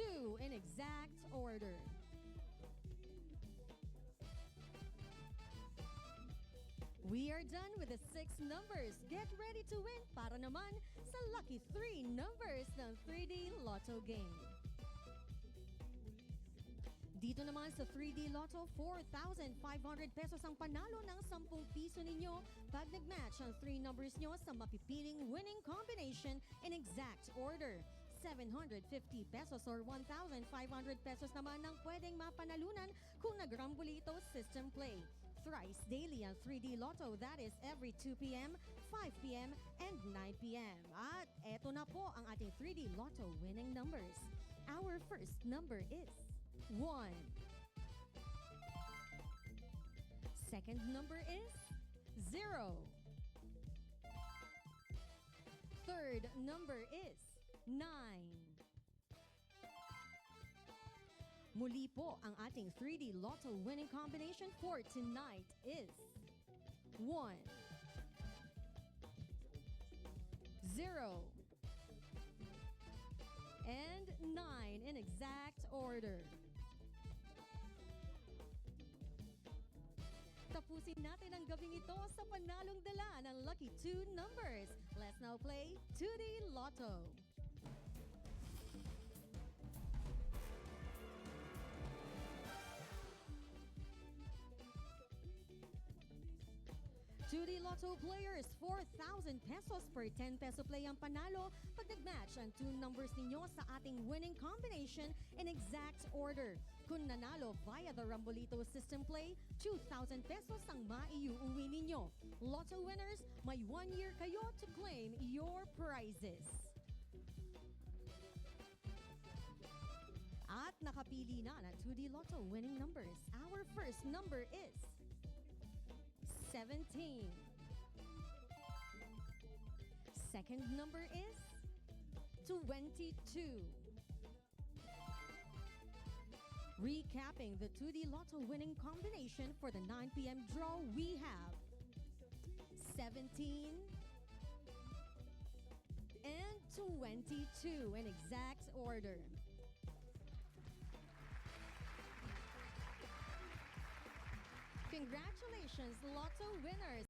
2 in exact order. We are done with the 6 numbers. Get ready to win para naman sa lucky 3 numbers ng 3D Lotto game. Dito naman sa 3D Lotto, 4,500 pesos ang panalo ng 10 piso ninyo pag nag-match ang 3 numbers nyo sa mapipiling winning combination in exact order. 750 pesos or 1,500 pesos naman ang pwedeng mapanalunan kung nag-Rambolito system play. Thrice daily ang 3D Lotto, that is every 2 p.m., 5 p.m., and 9 p.m. At eto na po ang ating 3D Lotto winning numbers. Our first number is 1. Second number is 0. Third number is 9. Muli po, ang ating 3D Lotto winning combination for tonight is 1, 0, and 9 in exact order. Tapusin natin ang gabing ito sa panalong dala ng lucky 2 numbers. Let's now play 2D Lotto. Judy Lotto players, 4,000 pesos per 10 peso play ang panalo pag nag-match ang 2 numbers ninyo sa ating winning combination in exact order. Kung nanalo via the Rambolito system play, 2,000 pesos ang maiuuwi ninyo. Lotto winners, may 1 year kayo to claim your prizes. At nakapili na ng 2D Lotto winning numbers. Our first number is 17. Second number is 22. Recapping the 2D Lotto winning combination for the 9 p.m. draw, we have 17 and 22 in exact order. Congratulations, Lotto winners!